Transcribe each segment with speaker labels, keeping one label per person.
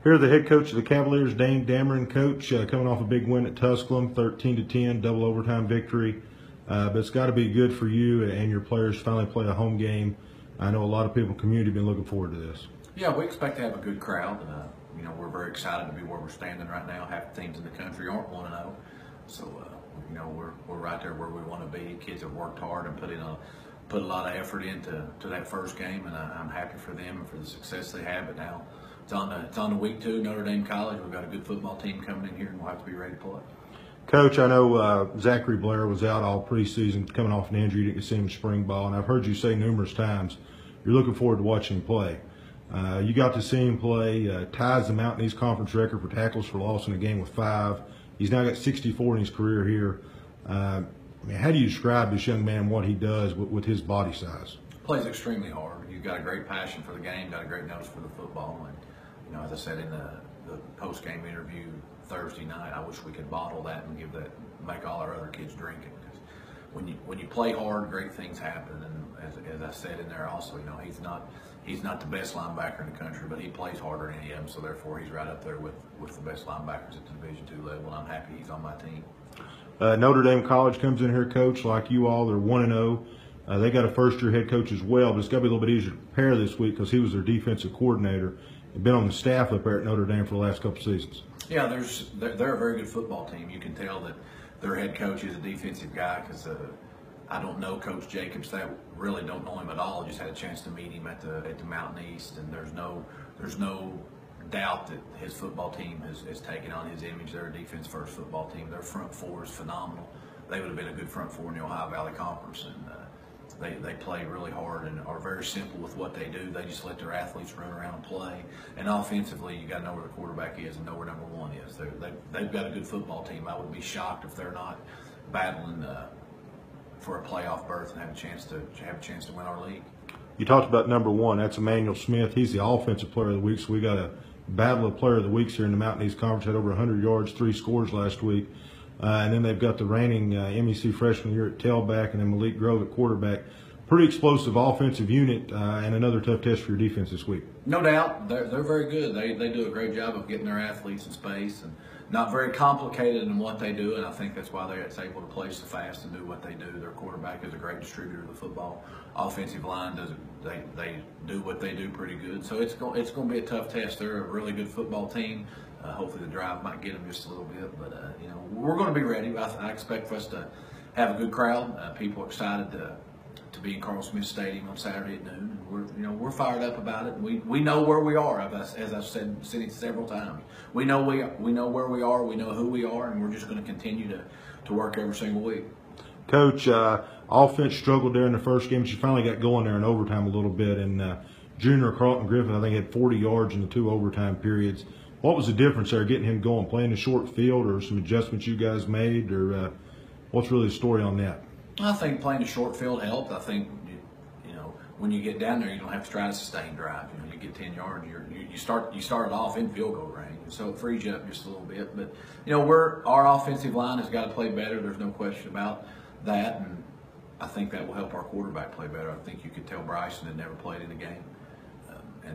Speaker 1: Here, the head coach of the Cavaliers, Dane, Damron. Coach, coming off a big win at Tusculum, 13-10, double overtime victory. But it's got to be good for you and your players to finally play a home game. I know a lot of people in the community have been looking forward to this.
Speaker 2: Yeah, we expect to have a good crowd. We're very excited to be where we're standing right now. Half the teams in the country aren't 1-0. So, we're right there where we want to be. Kids have worked hard and put a lot of effort into that first game, and I'm happy for them and for the success they have. But now it's on to week 2, Notre Dame College. We've got a good football team coming in here, and we'll have to be ready to play.
Speaker 1: Coach, I know Zachary Blair was out all preseason coming off an injury. You didn't see him in spring ball, and I've heard you say numerous times you're looking forward to watching him play. You got to see him play, ties the Mountain East Conference record for tackles for loss in a game with 5. He's now got 64 in his career here. How do you describe this young man, what he does with his body size?
Speaker 2: Plays extremely hard. He's got a great passion for the game, got a great nose for the football. And, as I said in the post-game interview Thursday night, I wish we could bottle that and make all our other kids drink it. Because when you play hard, great things happen. And as I said in there also, he's not the best linebacker in the country, but he plays harder than any of them. So therefore, he's right up there with the best linebackers at the Division II level. And I'm happy he's on my team.
Speaker 1: Notre Dame College comes in here, Coach, like you all. They're 1-0. They got a first-year head coach as well, but it's got to be a little bit easier to prepare this week because he was their defensive coordinator and been on the staff up there at Notre Dame for the last couple seasons.
Speaker 2: Yeah, they're a very good football team. You can tell that their head coach is a defensive guy because I don't know Coach Jacobs. That really don't know him at all. I just had a chance to meet him at the Mountain East, and there's no doubt that his football team has taken on his image. They're a defense-first football team. Their front four is phenomenal. They would have been a good front four in the Ohio Valley Conference, and they play really hard and are very simple with what they do. They just let their athletes run around and play. And offensively, you got to know where the quarterback is and know where number 1 is. They've got a good football team. I would be shocked if they're not battling for a playoff berth and have a chance to win our league.
Speaker 1: You talked about number 1. That's Emmanuel Smith. He's the offensive player of the week. So we got a battle of player of the weeks here in the Mountain East Conference. Had over 100 yards, 3 scores last week. And then they've got the reigning MEC freshman here at tailback, and then Malik Grove at quarterback. Pretty explosive offensive unit, and another tough test for your defense this week.
Speaker 2: No doubt. They're very good. They do a great job of getting their athletes in space and not very complicated in what they do, and I think that's why they're able to play so fast and do what they do. Their quarterback is a great distributor of the football. Offensive line they do what they do pretty good. So it's going to be a tough test. They're a really good football team. Hopefully the drive might get them just a little bit, but we're going to be ready. I expect for us to have a good crowd. People are excited to be in Carl Smith Stadium on Saturday at noon. And we're fired up about it. We know where we are, as I've said several times. We know where we are. We know who we are, and we're just going to continue to work every single week.
Speaker 1: Coach, offense struggled there in the first game, but you finally got going there in overtime a little bit. And junior Carlton Griffin, I think, had 40 yards in the 2 overtime periods. What was the difference there, getting him going, playing the short field, or some adjustments you guys made, or what's really the story on that?
Speaker 2: I think playing the short field helped. I think when you get down there, you don't have to try to sustain drive. You get 10 yards, you started off in field goal range, so it frees you up just a little bit. But our offensive line has got to play better. There's no question about that, and I think that will help our quarterback play better. I think you could tell Bryson had never played in a game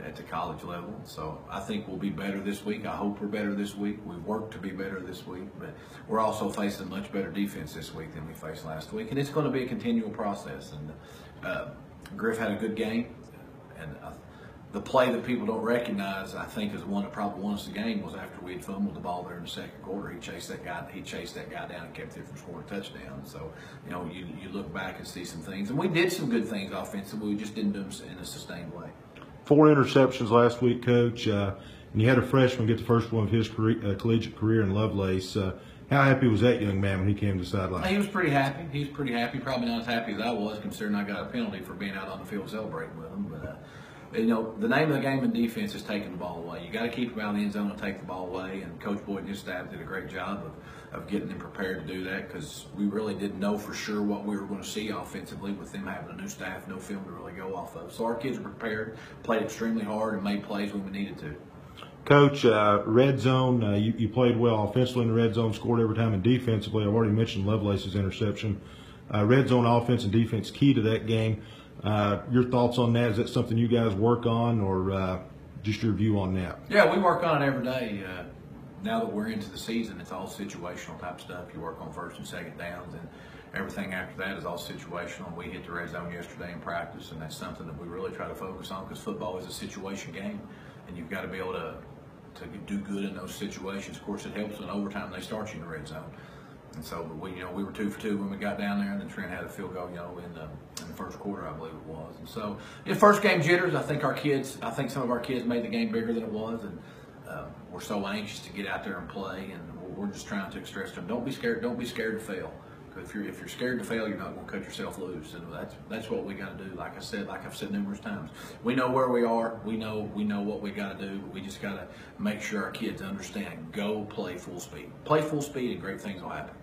Speaker 2: at the college level. So I think we'll be better this week. I hope we're better this week. We've worked to be better this week, but we're also facing much better defense this week than we faced last week. And it's going to be a continual process. And Griff had a good game. And the play that people don't recognize, I think, is the one that probably won us the game was after we had fumbled the ball there in the second quarter. He chased that guy down and kept it from scoring a touchdown. So, you look back and see some things. And we did some good things offensively. We just didn't do them in a sustained way.
Speaker 1: 4 interceptions last week, Coach, and you had a freshman get the first one of his collegiate career in Lovelace. How happy was that young man when he came to the sideline?
Speaker 2: He was pretty happy. He's pretty happy. Probably not as happy as I was, considering I got a penalty for being out on the field celebrating with him. But the name of the game in defense is taking the ball away. You got to keep him out of the end zone and take the ball away. And Coach Boyd and his staff did a great job of getting them prepared to do that, because we really didn't know for sure what we were going to see offensively with them having a new staff, no film to really go off of. So our kids were prepared, played extremely hard, and made plays when we needed to.
Speaker 1: Coach, red zone, you played well offensively in the red zone, scored every time, and defensively. I've already mentioned Lovelace's interception. Red zone offense and defense key to that game. Your thoughts on that? Is that something you guys work on, or just your view on that.
Speaker 2: Yeah, we work on it every day. Now that we're into the season, it's all situational type stuff. You work on first and second downs, and everything after that is all situational. We hit the red zone yesterday in practice, and that's something that we really try to focus on, because football is a situation game, and you've got to be able to do good in those situations. Of course, it helps in overtime. They start you in the red zone. And so, we were 2 for 2 when we got down there, and then Trent had a field goal, in the first quarter, I believe it was. And so, first game jitters. I think some of our kids made the game bigger than it was, and we're so anxious to get out there and play, and we're just trying to express to them, don't be scared. Don't be scared to fail. Because if you're scared to fail, you're not going to cut yourself loose, and that's what we got to do. Like I've said numerous times, we know where we are. We know what we got to do. But we just got to make sure our kids understand. Go play full speed. Play full speed, and great things will happen.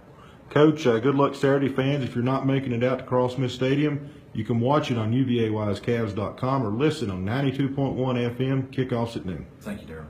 Speaker 1: Coach, good luck Saturday, fans. If you're not making it out to Cross Smith Stadium, you can watch it on UVAWiseCavs.com or listen on 92.1 FM. Kickoffs at noon.
Speaker 2: Thank you, Darren.